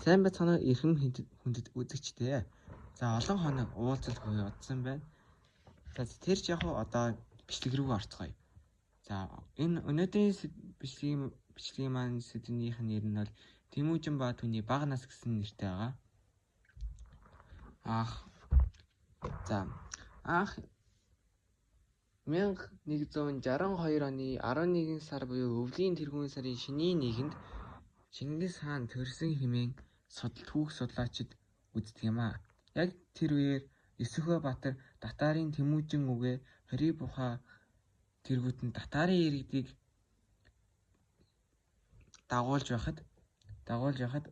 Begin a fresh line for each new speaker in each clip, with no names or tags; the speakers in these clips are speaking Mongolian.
Сайн байцгаана эрхэм хүндэт үзэгчдээ. За олон хоног уулзалт буюу одсон байна. За тэр ч яг одоо бичлэг рүү орцгоё. За энэ өнөөдрийн бичлэгийн маань сэдвнийх нь нэр нь бол Тэмүүжин ба түүний бага нас гэсэн нэртэй байгаа. Анх 1162 оны 11 сар буюу өвлийн тэргүүн сарын шинийн нэгэнд Чингис хаан төрсөн хэмээн түүх судлаачид үздэг юм аа. Яг тэр үеэр Есүхбаатар Татарын Тэмүүжин үгээ хорий бухаа тэргүүтэн Татарын иргэдийг дагуулж байхад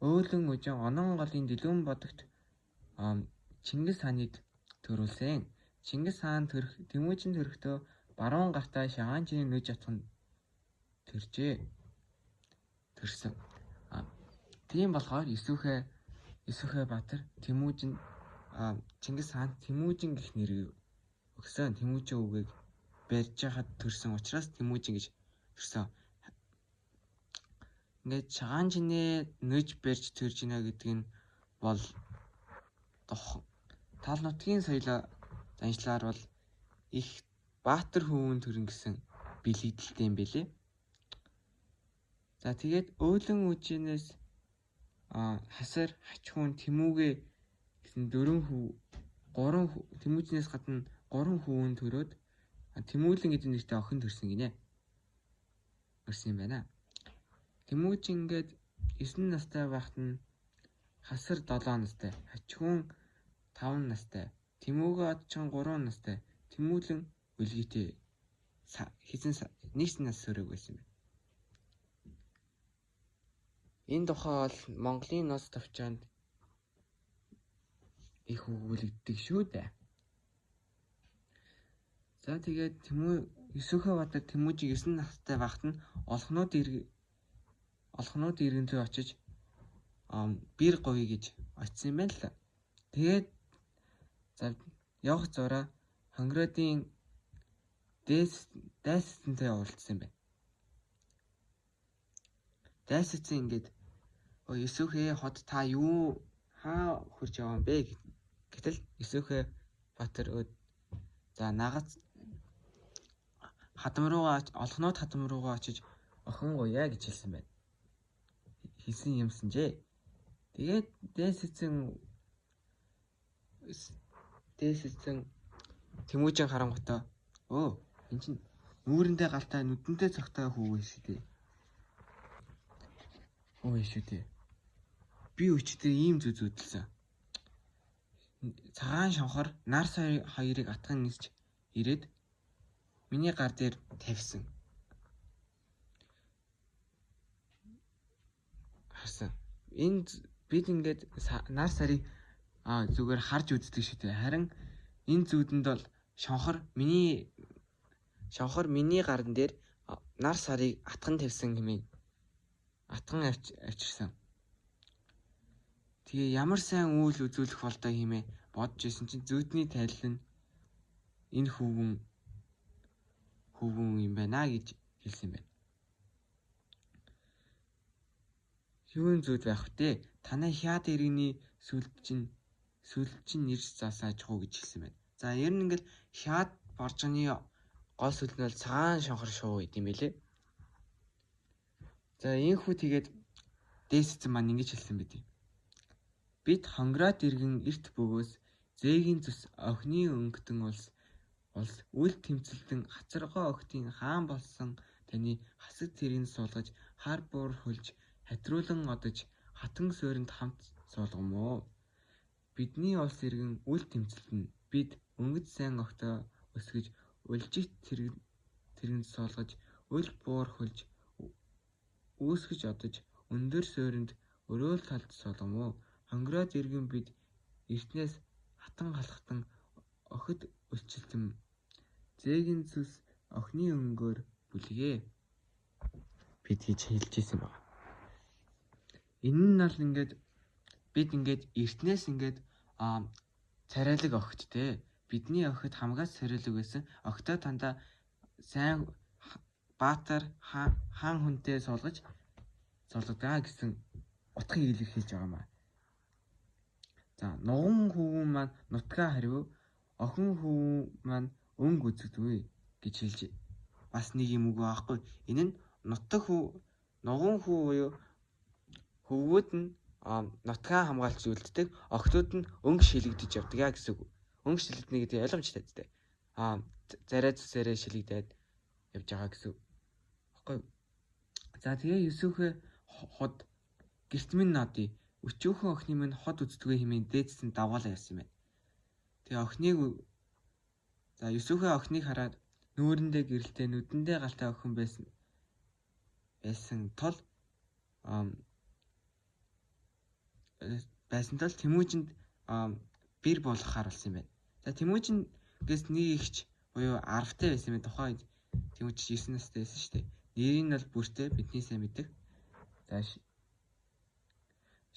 өөлөн үжин онон голын Дэлгүүн бодогт Чингис хааныг төрүүлсэн. Чингис хаан Тэмүүжин төрөхдөө баруун гартаа Шагаанчны нүж атганд төрсөн. Тийм болохоор Есүхбаатар Тэмүүжин Чингис хаан Тэмүүжин гэх нэрийг өгсөн. Тэмүүжин үгийг барьж хахад төрсөн учраас Тэмүүжин гэж төрсөн. Ингээд Шагаанчны нүж барьж төрж гинэ гэдэг нь бол тал нутгийн соёлоо заншлаар бол их баатар хөвөн төрн гэсэн билэгдэлтэй юм билээ. За тэгээд өөлөн үжинээс хасар хачхуун Тэмүүгээ гэсэн Тэмүүжинээс гадна 3 хөвөн төрөөд Тэмүүлэн гэдэг нэртэй охин төрсөн гинэ. Өрсөн юм байна. Тэмүүжин ингээд 9 настай байхад нь хасар 7 настай, хачхуун 5 настай, Тэмүүгээ одчин 3 настай, Тэмүүлэн үлгийтэй хэзэн нийс нас сөрөг байсан байна. Энэ тухай бол Монголын ноц товчоонд их өгүүлэгддэг шүү дээ. За тэгээд Есүхбаатар Тэмүүжин 9 настай байхад нь олхнууд иргэн зүй очиж бэр говьё гэж очсон юм байна л. Тэгээд явах зураа Хонгородын дайсацтай уулзсан байна. Дайсацсан ингээд Есүхээ хот та хаа хурж яваа юм бэ гэтэл Есүхбаатар нагац олхнууд хадам руугаа очиж охин гуяа гэж хэлсэн байна. Хэлсэн юмсанжээ. Тэгээд дайсацсан Тэмүүжин харангуйтаа энэ чинь нүүрэндээ галтай нүдэнтэй цогтой хүүвээ шүү дээ. Би өчтөр ийм зүудэлсэн. Цагаан шонхор нар хоёрыг атган нисч ирээд миний гар дээр тавьсан. Харсан. Бид ингээд нар сарыг зүгээр харж үздэг шүү дээ. Харин энэ зүудэнд бол шонхор миний гарн дээр нар сарыг атган тавьсан хэмээн атган авчирсан. Тэгээ ямар сайн үйл үзүүлэх болтой хэмээн бодож исэн чинь зүйдний тайлал нь энэ хөвгүн юм байна гэж хэлсэн байна. Юун зүуд байх втэ? Танай хяад иргэний сүлд чинь нэрс засааж хуу гэж хэлсэн байна. За ер нь ингээл хяад боржгоны гол сүлд нь бол цагаан шонхор шуу гэдэм байлээ. За ийхүү тэгээд дээсцэн маань ингэж хэлсэн байт. Бид Хонгород иргэн эрт бөгөөс зээгийн зүс охины өнгөтөн улс үл тэмцэлдэн хацаргоо охтын хаан болсон таны хасаг тэрийг суулгаж хар буур хөлж хатруулан одож хатан суурьнд хамт суулгамоо. Бидний улс иргэн үл тэмцэлдэн бид өнгөц сайн огтоо өсгөж улжит тэрэгнд суулгаж өл буур хөлж үүсгэж одож өндөр суурьнд өрөөл талд суулгамоо. Хонгород иргэн бид эртнээс хатан халахтан охид өлчилтэн зээгийн зүс охины өнгөөр бүлгээ бид гэж хэлж ирсэн байна. Энэ нь бол бид эртнээс царайлаг охид те. Бидний охид хамгаас царайлаг байсан. Охидоо тандаа сайн баатар хаан хүнтэй суулгаж суулгадаг гэсэн утгыг илэрхийлж байгаа маа. За нуган хөвгөн маань нутгаа хариу, охин хөвгөн маань өнгө үзэгдвэ гэж хэлж бас нэг юм үг байхгүй. Энэ нь нуган хүү буюу хөвгүүд нь нутгаа хамгаалж үлддэг, охтууд нь өнгө шилэгдэж явдаг яа гэсэн үг. Өнгө шилэгдэнэ гэдэг ойлгомжтой дээ. Зарай зүсээрээ шилэгдээд явж байгаа гэсэн үг. Баггүй. За тэгээ Юсүхэ хот гэрт минь нодий. Өчөөхөн охины минь хот үздэггүй хэмээн дээдсэн давгаалаа явсан байна. Тэгээ Юсүхэ охиныг хараад нүүрэндээ гэрэлтэй нүдэндээ галтай охин байсан тул Тэмүүжинд бэр болгохаар болсон юм байна. За Тэмүүжингээс нэг ихч буюу арвтай байсан юм. Тухайн Тэмүүж 9 настай байсан шүү дээ. Нэрийг нь бол бүртээ бидний сайн мэддэг. За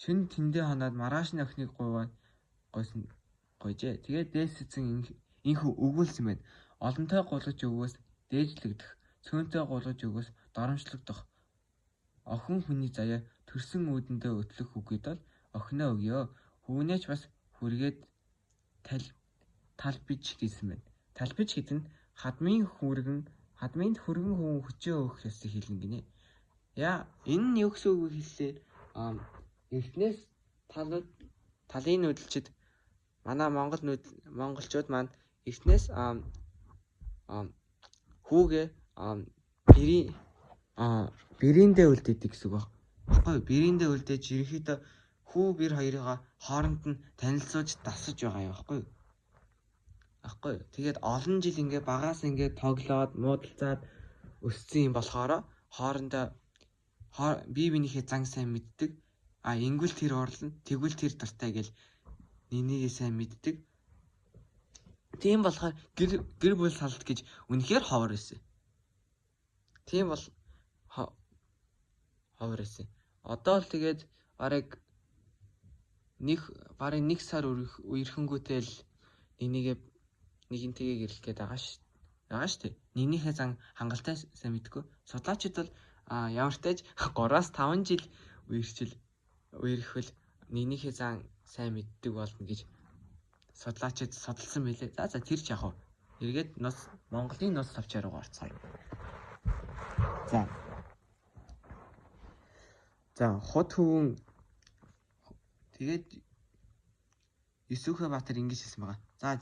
шин тэндээ хоноод маргаашны охиныг гойжээ. Тэгээд дээсцэн инхүү өгүүлсэн байна. Олонтой гулгаж өгөөс дээжлэгдэх, цөөнтэй гулгаж өгөөс доромжлогдох. Охин хүний заяа төрсөн үүдэндээ өтлөх үгээд бол охиноо өгөө. Хөвгнээч бас хүргээд талбиж гэсэн байна. Талбиж гэдэг нь хадмын хүргэн хөвгөн хүчээ өгөх ёсыг хэлнэ гинэ. Энэ нь юу гэсэн үг хэллээ? Эхнээс талын нүүдэлчид манай монголчууд маань эхнээс хүүгээ бириндээ үлдээдэг гэсэн үг баггүй. Бириндээ үлдээж ерөнхийдөө хүү бэр хоёрыгаа хооронд нь танилцуулж дасаж байгаа юм баггүй. Тэгээд олон жил багаас тоглоод муудалцаад өссөн юм болохоор хоорондоо бие биенийхээ зан сайн мэддэг. Ингүүл тэр орлон, тэгвэл тэр дуртай гэл нинийгээ сайн мэддэг. Тийм болохоор гэр бүл салт гэж үнэхээр ховор байсан. Тийм бол ховор байсан. Одоо л тэгээд барыг нэг сар үерхэнгүүтэй л нэгнтэйгээ гэрэлэх гээд байгаа шүү дээ. Нинийхээ зан хангалттай сайн мэдгүй. Судлаачид бол ямар ч тааж 3-5 жил үерхвэл нинийхээ зан сайн мэддэг болно гэж судлаачид судалсан байлээ. За тэр ч яг эргээд Монголын нус лавчаар руу орцгоё. За хот хөвгөн тэгээд Юсүхэ Баатар ингэж хэлсэн байгаа. За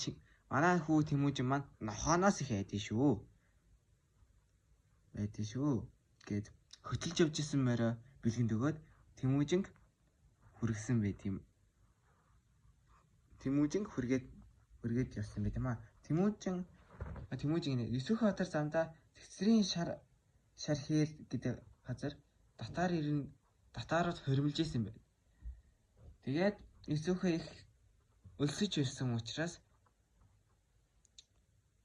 манай хүү Тэмүүжин маань нохооноос их айдэн шүү гэд хөтөлж явж исэн морой бэлгэнд өгөөд Тэмүүжинг хүргэсэн байт юм. Тэмүүжинг хүргээд явсан байт юм аа. Тэмүүжин Юсүхэ Баатар замдаа цэцрийн шар хээр гэдэг газар татаарууд хоригдж исэн байна. Тэгээд Юсүхэ их өлсөж байсан учраас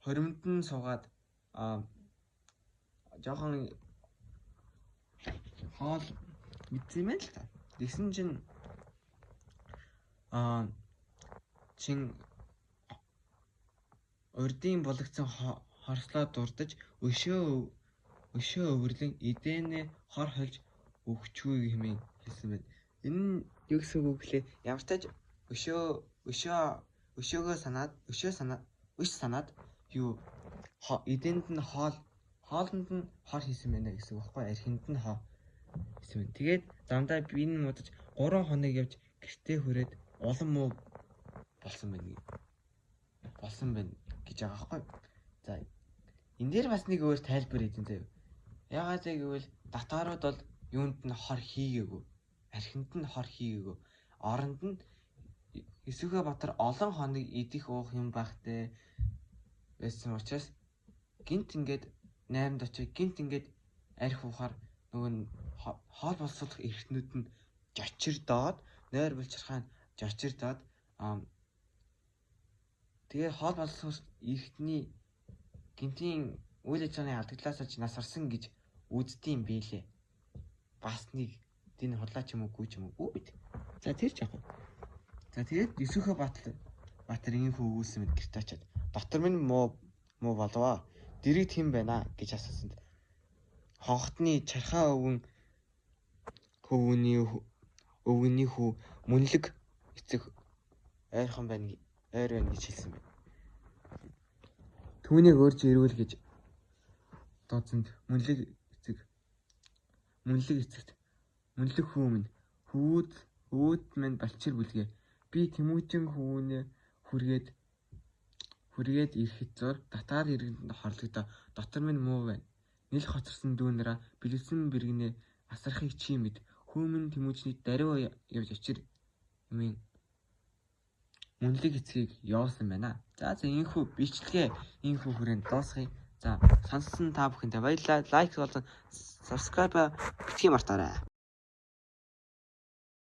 хоримд нь суугаад жоохон хоол мэдсэн юм л та. Тэгсэн чин урдын булагдсан хорслоо дурдаж өшөө өвөрлөн эдэнэ хор холж өгчгүй хэмээн хэлсэн байна. Энэ нь юу гэсэн үг вэ? Ямар ч тааж өшөөгөө санаад эдэнд нь хоолнд нь хор хийсэн байна гэсэн үг байхгүй. Архинд нь хоо хийсэн байна. Тэгээд дандаа би энэ муудаж 3 хоног явж гэртээ хүрээд улам муу болсон байна гэж байгаа байхгүй. За энэ дээр бас нэг өөр тайлбар хийдэн заяа. Яагаад гэвэл татварууд бол юунд нь хор хийгээгүй. Архинд нь хор хийгээгүй. Оронд нь Юсүхэ Баатар олон хоног идэх уух юм байхтай байсан учраас гинт 8-д очиж арх уухаар нөгөө хоол боловсруулах эрхтнүүд нь жочирдоод нойр булчирхаан жочирдоод тэгээ хоол боловсруулах эрхтний гинтийн үйл ажиллагааны алдагдлаас олж нас орсон гэж үздийм бэлээ. Бас нэг энэ худлаач юм уу гүйч юм уу бид. За тэр ч яг. За тэгээд Юсүхэ Баатар инхүү өгүүлсэн мэд гэрт очиад дотор минь муу болваа. Дэрэг хэм байна гэж асуусанд хонхтны чархаа хөвгөний өвгөний хүү мөнлөг эцэг ойрхон байна гэж хэлсэн байна. Түүнийг өөрж ирүүл гэж дооцонд мөнлөг эцэгт мөнлөг хүү минь хүүд минь балчир бүлгээ. Би Тэмүүжин хүүнээ хүргээд ирэхэд зур татгаар иргэнд хорлогдоо. Дотор минь муу байна. Нэл хоцорсон дүүнараа бэлэвсэн бэргэнээ асарахыг чи мэд. Хүү минь Тэмүүжний даруй явж очир юмын мөнлөг эцгийг явуулсан байна. За энэхүү бичлэгээ энэхүү хүрээнд дуусгая. За сонссон та бүхэндээ баярлалаа. Лайк болон subscribe битгий мартаарай.